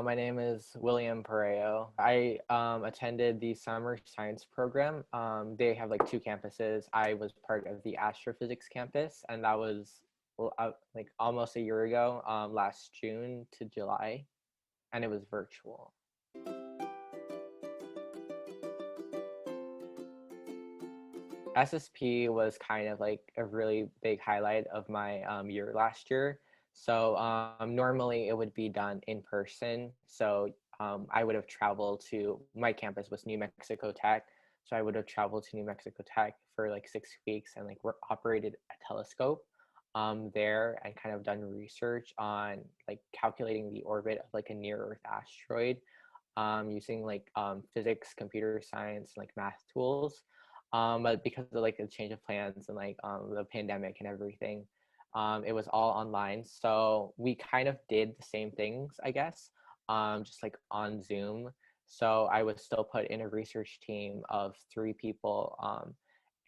My name is William Porayouw. I attended the summer science program. They have like two campuses. I was part of the astrophysics campus, and that was like almost a year ago, last June to July, and it was virtual. SSP was kind of like a really big highlight of my year last year. So normally it would be done in person. So I would have traveled to, my campus was New Mexico Tech. So I would have traveled to New Mexico Tech for like 6 weeks and like operated a telescope there and kind of done research on like calculating the orbit of like a near Earth asteroid using like physics, computer science, like math tools. But because of like the change of plans and like the pandemic and everything, it was all online. So we kind of did the same things, I guess, just like on Zoom. So I was still put in a research team of 3 people,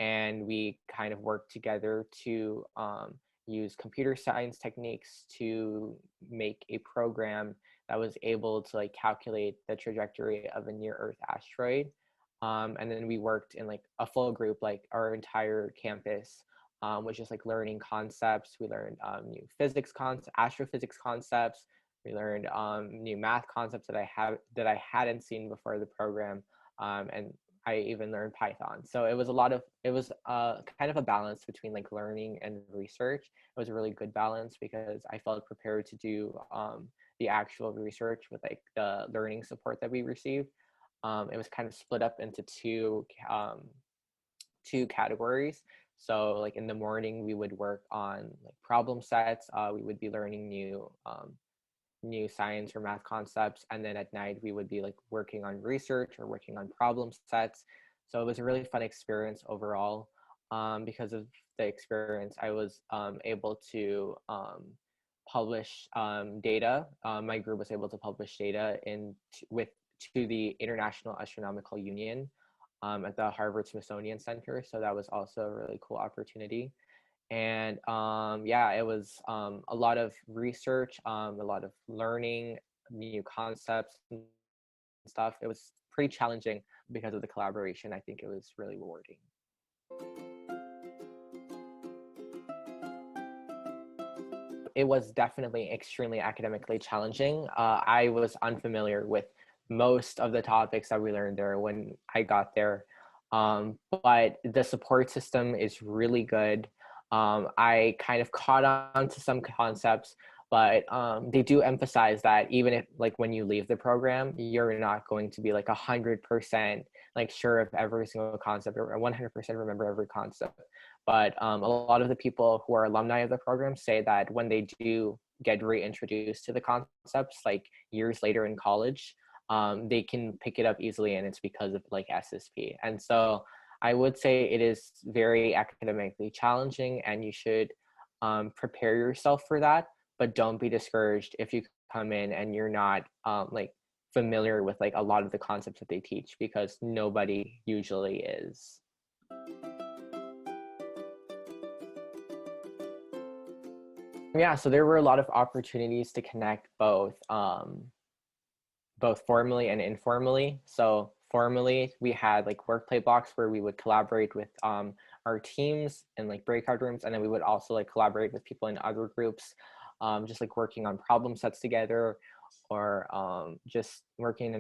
and we kind of worked together to use computer science techniques to make a program that was able to like calculate the trajectory of a near Earth asteroid. And then we worked in like a full group, like our entire campus was just like learning concepts. We learned new astrophysics concepts. We learned new math concepts that I hadn't seen before the program, and I even learned Python. So it was kind of a balance between like learning and research. It was a really good balance because I felt prepared to do the actual research with like the learning support that we received. It was kind of split up into two categories. So like in the morning, we would work on like problem sets. We would be learning new science or math concepts, and then at night we would be like working on research or working on problem sets. So it was a really fun experience overall. Because of the experience, I was able to publish data. My group was able to publish data to the International Astronomical Union at the Harvard Smithsonian Center. So that was also a really cool opportunity. And yeah, it was a lot of research, a lot of learning new concepts and stuff. It was pretty challenging because of the collaboration. I think it was really rewarding. It was definitely extremely academically challenging. I was unfamiliar with most of the topics that we learned there when I got there. But the support system is really good. I kind of caught on to some concepts, but they do emphasize that even if like when you leave the program, you're not going to be like 100% like sure of every single concept or 100% remember every concept. But a lot of the people who are alumni of the program say that when they do get reintroduced to the concepts like years later in college, they can pick it up easily, and it's because of like SSP. And so I would say it is very academically challenging, and you should prepare yourself for that, but don't be discouraged if you come in and you're not like familiar with like a lot of the concepts that they teach, because nobody usually is. Yeah, so there were a lot of opportunities to connect both formally and informally. So formally, we had like work play blocks where we would collaborate with our teams in like breakout rooms, and then we would also like collaborate with people in other groups, just like working on problem sets together, or just working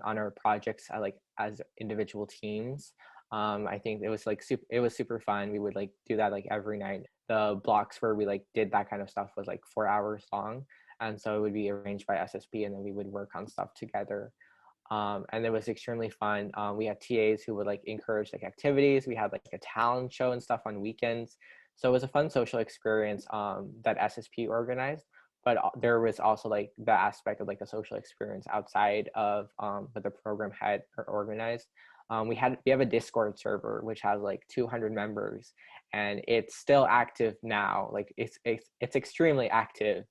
on our projects like as individual teams. I think it was like it was super fun. We would like do that like every night. The blocks where we like did that kind of stuff was like 4 hours long, and so it would be arranged by SSP, and then we would work on stuff together. And it was extremely fun. We had TAs who would like encourage like activities. We had like a talent show and stuff on weekends. So it was a fun social experience that SSP organized. But there was also like the aspect of like a social experience outside of what the program had organized. We have a Discord server which has like 200 members, and it's still active now. Like it's extremely active,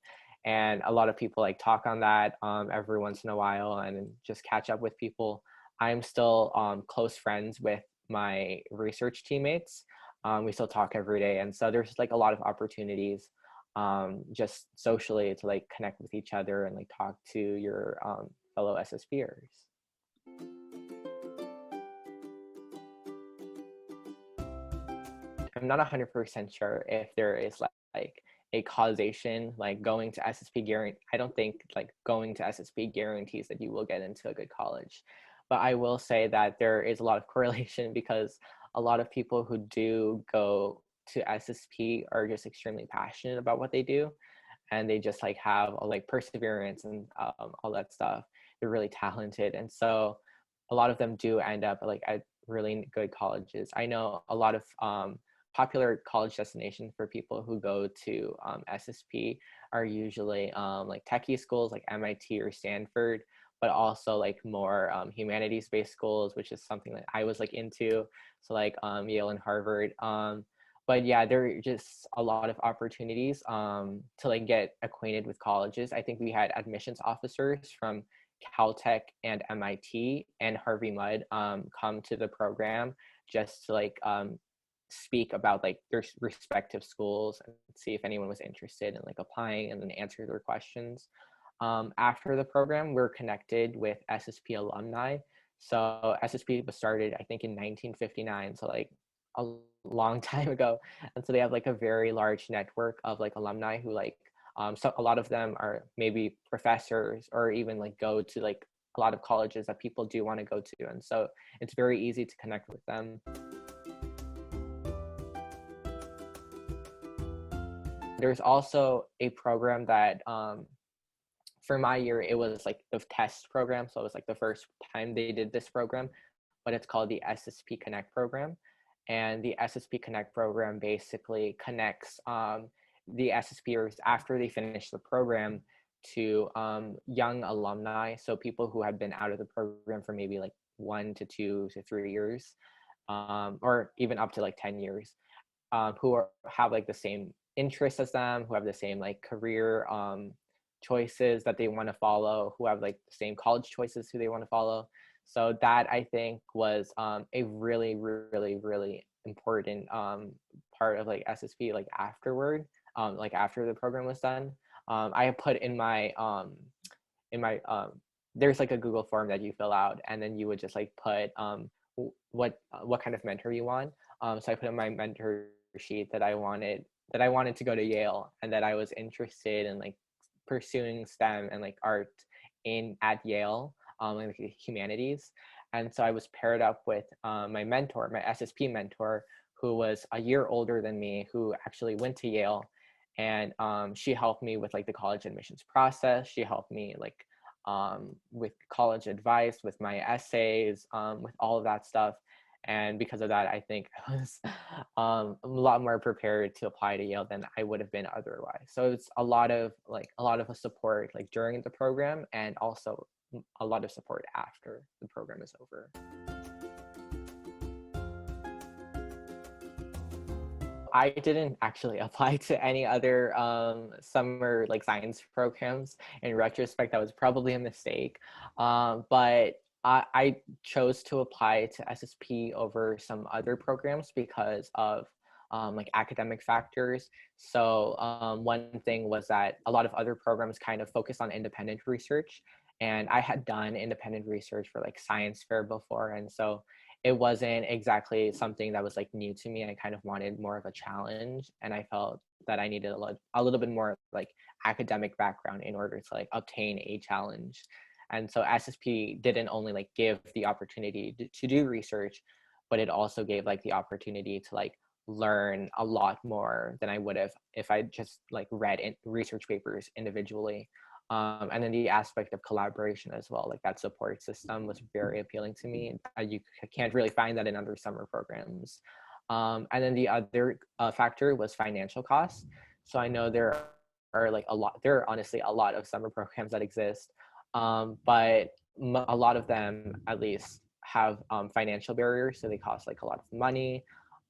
and a lot of people like talk on that every once in a while and just catch up with people. I'm still close friends with my research teammates. We still talk every day, and so there's like a lot of opportunities just socially to like connect with each other and like talk to your fellow SSPers. I'm not 100% sure if there is like a causation, like going to SSP guarantee. I don't think like going to SSP guarantees that you will get into a good college, but I will say that there is a lot of correlation because a lot of people who do go to SSP are just extremely passionate about what they do, and they just like have like perseverance and all that stuff. They're really talented, and so a lot of them do end up like at really good colleges. I know a lot of popular college destinations for people who go to SSP are usually like techie schools like MIT or Stanford, but also like more humanities-based schools, which is something that I was like into. So like Yale and Harvard. But yeah, there are just a lot of opportunities to like get acquainted with colleges. I think we had admissions officers from Caltech and MIT and Harvey Mudd come to the program just to like speak about like their respective schools and see if anyone was interested in like applying and then answer their questions. After the program, we're connected with SSP alumni. So SSP was started, I think, in 1959. So like a long time ago. And so they have like a very large network of like alumni who like, so a lot of them are maybe professors or even like go to like a lot of colleges that people do want to go to. And so it's very easy to connect with them. There's also a program that for my year, it was like the test program. So it was like the first time they did this program, but it's called the SSP Connect program. And the SSP Connect program basically connects the SSPers after they finish the program to young alumni. So people who have been out of the program for maybe like 1 to 2 to 3 years, or even up to like 10 years, have like the same interests as them, who have the same like career choices that they want to follow, who have like the same college choices who they want to follow. So that I think was a really, really, really important part of like SSP like afterward, like after the program was done. I have put in my there's like a Google form that you fill out, and then you would just like put what kind of mentor you want. So I put in my mentor sheet that I wanted to go to Yale, and that I was interested in like pursuing STEM and like art at Yale, like humanities. And so I was paired up with my mentor, my SSP mentor, who was a year older than me, who actually went to Yale. And she helped me with like the college admissions process. She helped me like with college advice, with my essays, with all of that stuff. And because of that, I think I was a lot more prepared to apply to Yale than I would have been otherwise. So it's a lot of support like during the program, and also a lot of support after the program is over. I didn't actually apply to any other summer like science programs. In retrospect, that was probably a mistake. But I chose to apply to SSP over some other programs because of like academic factors. So one thing was that a lot of other programs kind of focus on independent research, and I had done independent research for like science fair before, and so it wasn't exactly something that was like new to me. I kind of wanted more of a challenge, and I felt that I needed a little bit more like academic background in order to like obtain a challenge. And so SSP didn't only like give the opportunity to do research, but it also gave like the opportunity to like learn a lot more than I would have if I just like read research papers individually. And then the aspect of collaboration as well, like that support system was very appealing to me. You can't really find that in other summer programs. And then the other factor was financial costs. So I know there are honestly a lot of summer programs that exist, but a lot of them at least have financial barriers. So they cost like a lot of money.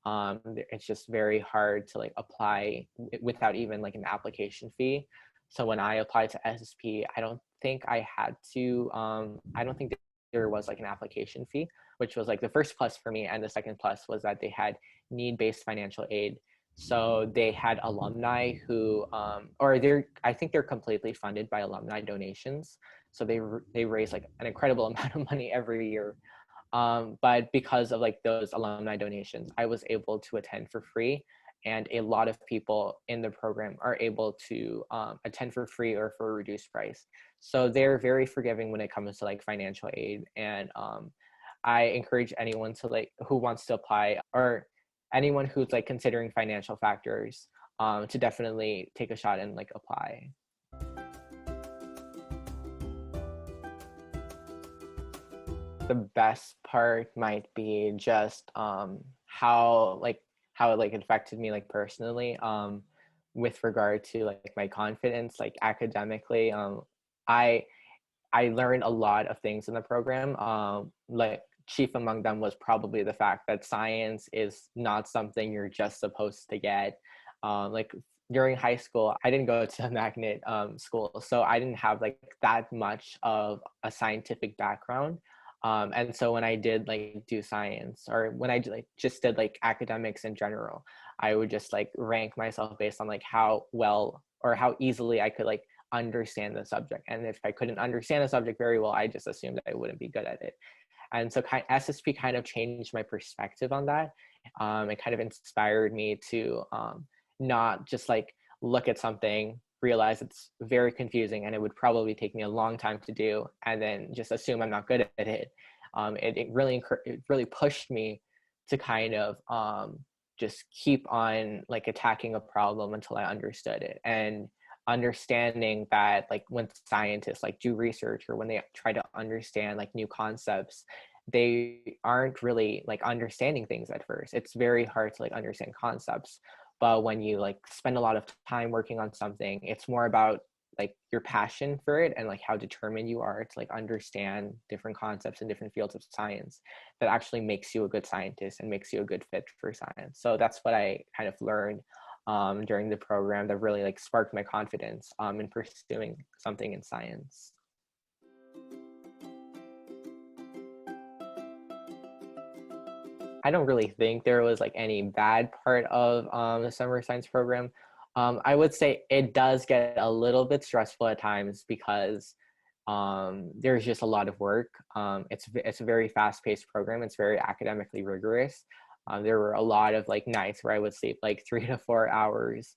It's just very hard to like apply without even like an application fee. So when I applied to SSP, I don't think there was like an application fee, which was like the first plus for me. And the second plus was that they had need-based financial aid. So they had alumni who, I think they're completely funded by alumni donations. So they raise like an incredible amount of money every year. But because of like those alumni donations, I was able to attend for free. And a lot of people in the program are able to attend for free or for a reduced price. So they're very forgiving when it comes to like financial aid. And I encourage anyone to like who wants to apply, or anyone who's like considering financial factors, to definitely take a shot and like apply. The best part might be just how it like affected me like personally, with regard to like my confidence like academically. I I learned a lot of things in the program. Like chief among them was probably the fact that science is not something you're just supposed to get. Like during high school, I didn't go to a magnet school, so I didn't have like that much of a scientific background. And so when I did like do science, or when I like just did like academics in general, I would just like rank myself based on like how well or how easily I could like understand the subject. And if I couldn't understand the subject very well, I just assumed that I wouldn't be good at it. And so SSP kind of changed my perspective on that. It kind of inspired me to not just like look at something, realize it's very confusing and it would probably take me a long time to do, and then just assume I'm not good at it. It really pushed me to kind of just keep on like attacking a problem until I understood it. And understanding that like when scientists like do research, or when they try to understand like new concepts, they aren't really like understanding things at first. It's very hard to like understand concepts, but when you like spend a lot of time working on something, it's more about like your passion for it and like how determined you are to like understand different concepts in different fields of science, that actually makes you a good scientist and makes you a good fit for science. So that's what I kind of learned during the program, that really like sparked my confidence in pursuing something in science. I don't really think there was like any bad part of the summer science program. I would say it does get a little bit stressful at times because there's just a lot of work. It's a very fast paced program. It's very academically rigorous. There were a lot of like nights where I would sleep like 3 to 4 hours,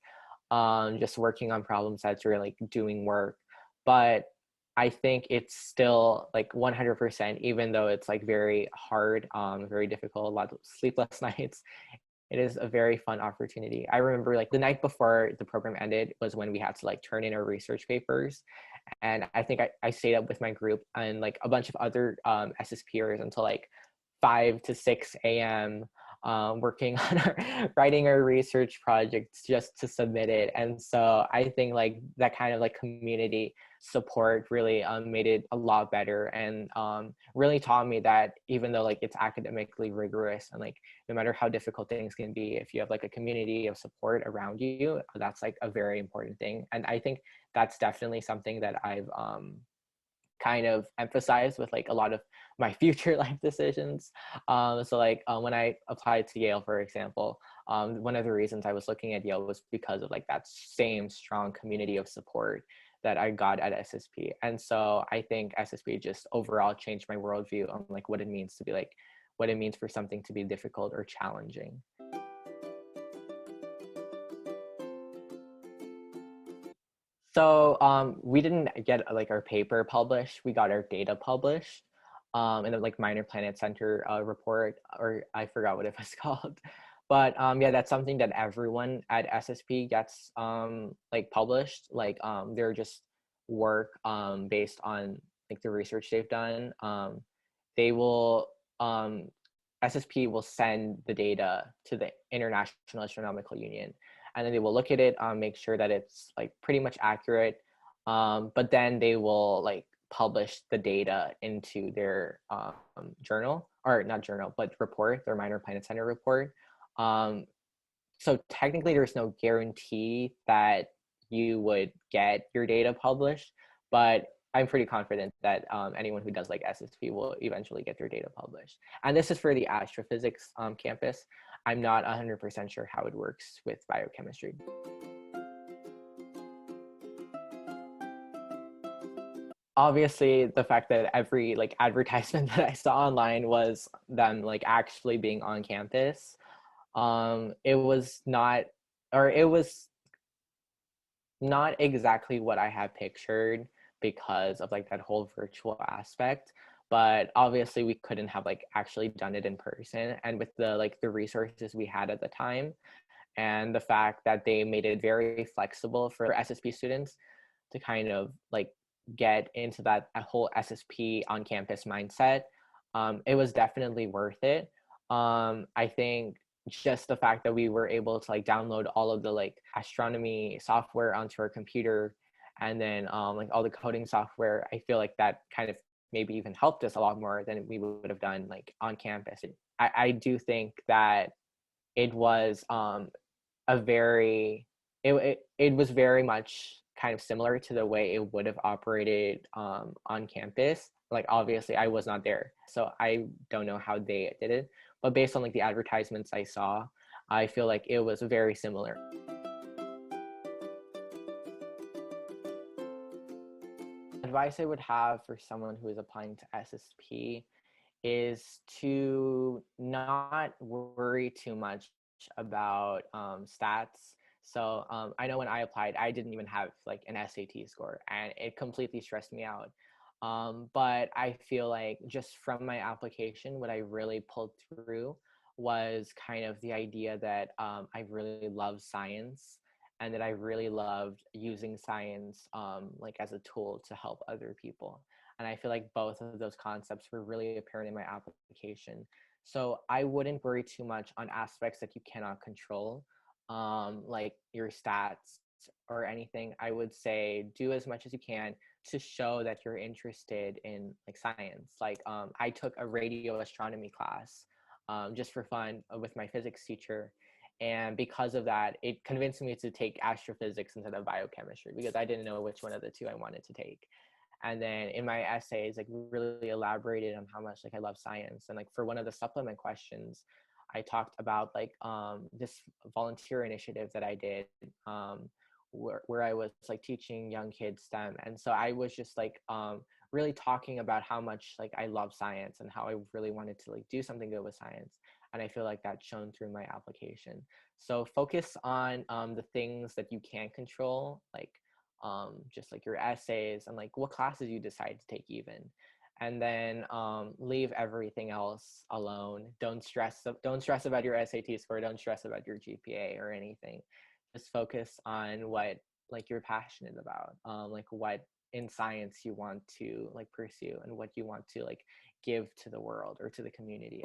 just working on problem sets or like doing work. But I think it's still like 100%, even though it's like very hard, very difficult, a lot of sleepless nights. It is a very fun opportunity. I remember like the night before the program ended was when we had to like turn in our research papers. And I think I stayed up with my group and like a bunch of other SSPers until like 5 to 6 a.m. Working on writing our research projects just to submit it. And so I think like that kind of like community support really made it a lot better, and really taught me that even though like it's academically rigorous, and like no matter how difficult things can be, if you have like a community of support around you, that's like a very important thing. And I think that's definitely something that I've kind of emphasized with like a lot of my future life decisions. So like when I applied to Yale, for example, one of the reasons I was looking at Yale was because of like that same strong community of support that I got at SSP. And so I think SSP just overall changed my worldview on like what it means to be like, what it means for something to be difficult or challenging. So we didn't get like our paper published. We got our data published in the like Minor Planet Center report, or I forgot what it was called. But yeah, that's something that everyone at SSP gets like published. Like they're just work based on like the research they've done. They will SSP will send the data to the International Astronomical Union, and then they will look at it, make sure that it's like pretty much accurate. But then they will like publish the data into their journal, or not journal, but report, their Minor Planet Center report. Um, so technically there's no guarantee that you would get your data published, but I'm pretty confident that anyone who does like SSP will eventually get their data published. And this is for the astrophysics campus. I'm not 100% sure how it works with biochemistry. Obviously, the fact that every like advertisement that I saw online was them like actually being on campus, it was not, or it was not exactly what I had pictured because of like that whole virtual aspect. But obviously we couldn't have like actually done it in person. And with the like the resources we had at the time and the fact that they made it very flexible for SSP students to kind of like get into that whole SSP on campus mindset, it was definitely worth it. I think just the fact that we were able to like download all of the like astronomy software onto our computer, and then like all the coding software, I feel like that kind of maybe even helped us a lot more than we would have done like on campus. I do think that it was a very it was very much kind of similar to the way it would have operated on campus. Like obviously I was not there, so I don't know how they did it, but based on like the advertisements I saw, I feel like it was very similar. Advice I would have for someone who is applying to SSP is to not worry too much about stats. So I know when I applied, I didn't even have like an SAT score, and it completely stressed me out. But I feel like just from my application, what I really pulled through was kind of the idea that I really love science, and that I really loved using science like as a tool to help other people. And I feel like both of those concepts were really apparent in my application. So I wouldn't worry too much on aspects that you cannot control, like your stats or anything. I would say do as much as you can to show that you're interested in like science. Like I took a radio astronomy class just for fun with my physics teacher. And because of that, it convinced me to take astrophysics instead of biochemistry because I didn't know which one of the two I wanted to take. And then in my essays, like really elaborated on how much like I love science. And like for one of the supplement questions, I talked about like this volunteer initiative that I did, where I was like teaching young kids STEM. And so I was just like really talking about how much like I love science and how I really wanted to like do something good with science. And I feel like that shone through my application. So focus on the things that you can control, like just like your essays and like what classes you decide to take even. And then leave everything else alone. Don't stress about your SAT score. Don't stress about your GPA or anything. Just focus on what like you're passionate about, like what in science you want to like pursue and what you want to like give to the world or to the community.